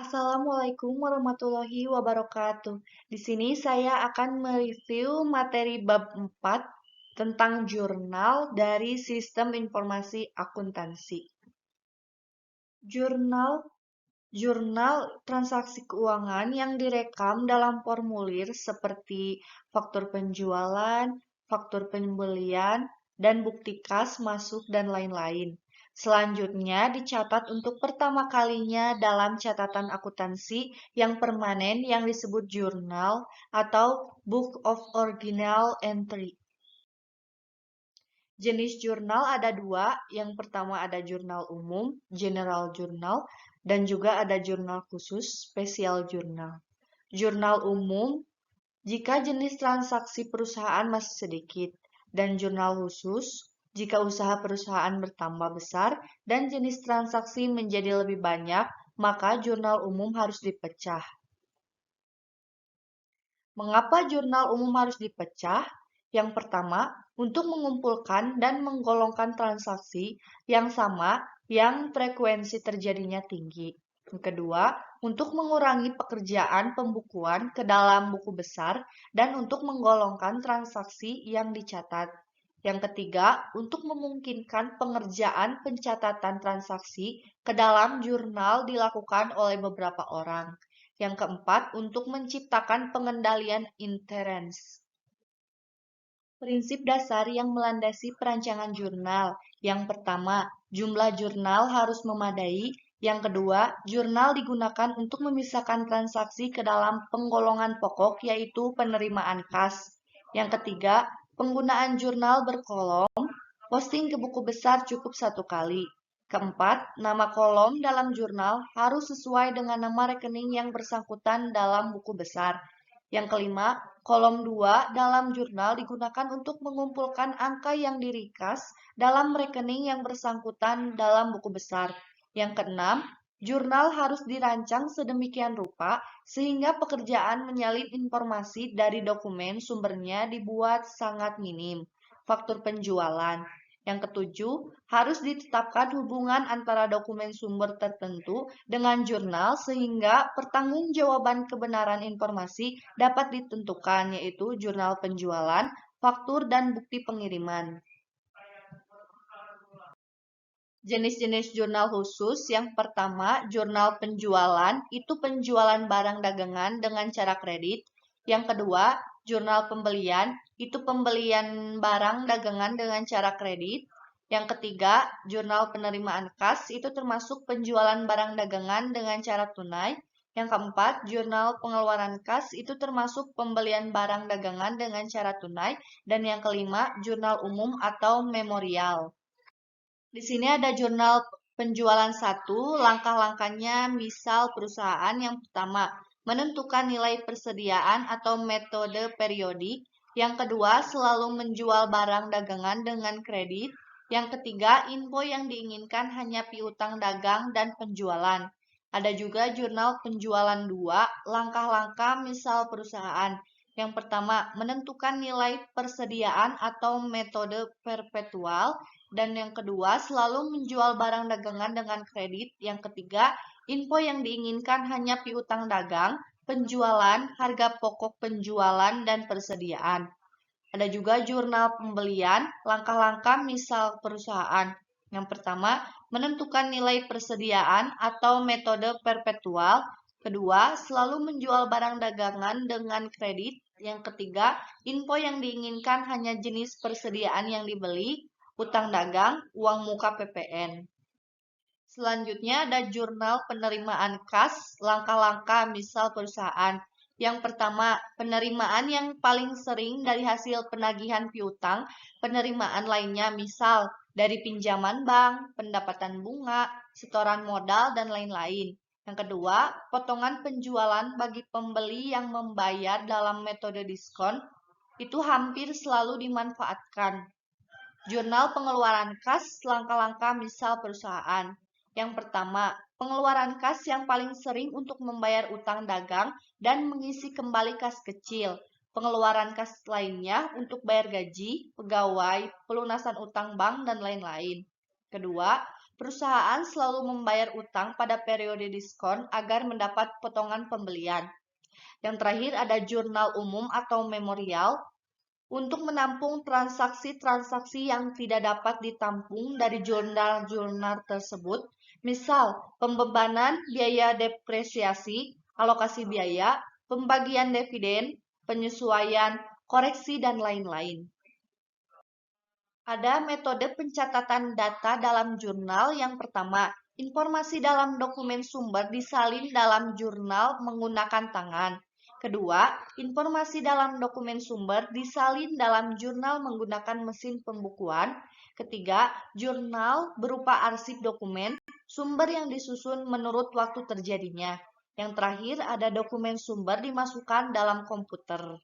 Assalamualaikum warahmatullahi wabarakatuh. Di sini saya akan mereview materi bab 4 tentang jurnal dari Sistem Informasi Akuntansi. Jurnal Jurnal transaksi keuangan yang direkam dalam formulir seperti faktur penjualan, faktur pembelian, dan bukti kas masuk dan lain-lain. Selanjutnya dicatat untuk pertama kalinya dalam catatan akuntansi yang permanen yang disebut jurnal atau Book of Original Entry. Jenis jurnal ada dua. Yang pertama ada jurnal umum, general journal, dan juga ada jurnal khusus, special journal. Jurnal umum, jika jenis transaksi perusahaan masih sedikit, dan jurnal khusus, jika usaha perusahaan bertambah besar dan jenis transaksi menjadi lebih banyak, maka jurnal umum harus dipecah. Mengapa jurnal umum harus dipecah? Yang pertama, untuk mengumpulkan dan menggolongkan transaksi yang sama yang frekuensi terjadinya tinggi. Yang kedua, untuk mengurangi pekerjaan pembukuan ke dalam buku besar dan untuk menggolongkan transaksi yang dicatat. Yang ketiga, untuk memungkinkan pengerjaan pencatatan transaksi ke dalam jurnal dilakukan oleh beberapa orang. Yang keempat, untuk menciptakan pengendalian interens. Prinsip dasar yang melandasi perancangan jurnal. Yang pertama, jumlah jurnal harus memadai. Yang kedua, jurnal digunakan untuk memisahkan transaksi ke dalam penggolongan pokok, yaitu penerimaan kas. Yang ketiga, penggunaan jurnal berkolom. Posting ke buku besar cukup satu kali. Keempat, nama kolom dalam jurnal harus sesuai dengan nama rekening yang bersangkutan dalam buku besar. Yang kelima, kolom 2 dalam jurnal digunakan untuk mengumpulkan angka yang dirikas dalam rekening yang bersangkutan dalam buku besar. Yang keenam, jurnal harus dirancang sedemikian rupa sehingga pekerjaan menyalin informasi dari dokumen sumbernya dibuat sangat minim. Faktur penjualan. Yang ketujuh, harus ditetapkan hubungan antara dokumen sumber tertentu dengan jurnal sehingga pertanggungjawaban kebenaran informasi dapat ditentukan, yaitu jurnal penjualan, faktur, dan bukti pengiriman. Jenis-jenis jurnal khusus, yang pertama, jurnal penjualan, itu penjualan barang dagangan dengan cara kredit. Yang kedua, jurnal pembelian, itu pembelian barang dagangan dengan cara kredit. Yang ketiga, jurnal penerimaan kas, itu termasuk penjualan barang dagangan dengan cara tunai. Yang keempat, jurnal pengeluaran kas, itu termasuk pembelian barang dagangan dengan cara tunai. Dan yang kelima, jurnal umum atau memorial. Di sini ada jurnal penjualan 1, langkah-langkahnya misal perusahaan. Yang pertama, menentukan nilai persediaan atau metode periodik. Yang kedua, selalu menjual barang dagangan dengan kredit. Yang ketiga, info yang diinginkan hanya piutang dagang dan penjualan. Ada juga jurnal penjualan 2, langkah-langkah misal perusahaan. Yang pertama, menentukan nilai persediaan atau metode perpetual. Dan yang kedua, selalu menjual barang dagangan dengan kredit. Yang ketiga, info yang diinginkan hanya piutang dagang, penjualan, harga pokok penjualan, dan persediaan. Ada juga jurnal pembelian, langkah-langkah misal perusahaan. Yang pertama, menentukan nilai persediaan atau metode perpetual. Kedua, selalu menjual barang dagangan dengan kredit. Yang ketiga, info yang diinginkan hanya jenis persediaan yang dibeli, utang dagang, uang muka PPN. Selanjutnya ada jurnal penerimaan kas, langkah-langkah misal perusahaan. Yang pertama, penerimaan yang paling sering dari hasil penagihan piutang, penerimaan lainnya misal dari pinjaman bank, pendapatan bunga, setoran modal, dan lain-lain. Yang kedua, potongan penjualan bagi pembeli yang membayar dalam metode diskon, itu hampir selalu dimanfaatkan. Jurnal pengeluaran kas, langkah-langkah misal perusahaan. Yang pertama, pengeluaran kas yang paling sering untuk membayar utang dagang dan mengisi kembali kas kecil. Pengeluaran kas lainnya untuk bayar gaji, pegawai, pelunasan utang bank, dan lain-lain. Kedua, Perusahaan selalu membayar utang pada periode diskon agar mendapat potongan pembelian. Yang terakhir ada jurnal umum atau memorial untuk menampung transaksi-transaksi yang tidak dapat ditampung dari jurnal-jurnal tersebut, misal pembebanan biaya depresiasi, alokasi biaya, pembagian dividen, penyesuaian, koreksi, dan lain-lain. Ada metode pencatatan data dalam jurnal. Yang pertama, informasi dalam dokumen sumber disalin dalam jurnal menggunakan tangan. Kedua, informasi dalam dokumen sumber disalin dalam jurnal menggunakan mesin pembukuan. Ketiga, jurnal berupa arsip dokumen, sumber yang disusun menurut waktu terjadinya. Yang terakhir, ada dokumen sumber dimasukkan dalam komputer.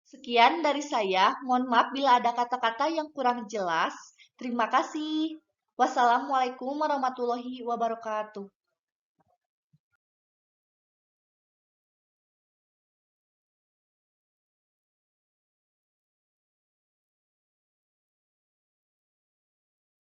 Sekian dari saya. Mohon maaf bila ada kata-kata yang kurang jelas. Terima kasih. Wassalamualaikum warahmatullahi wabarakatuh.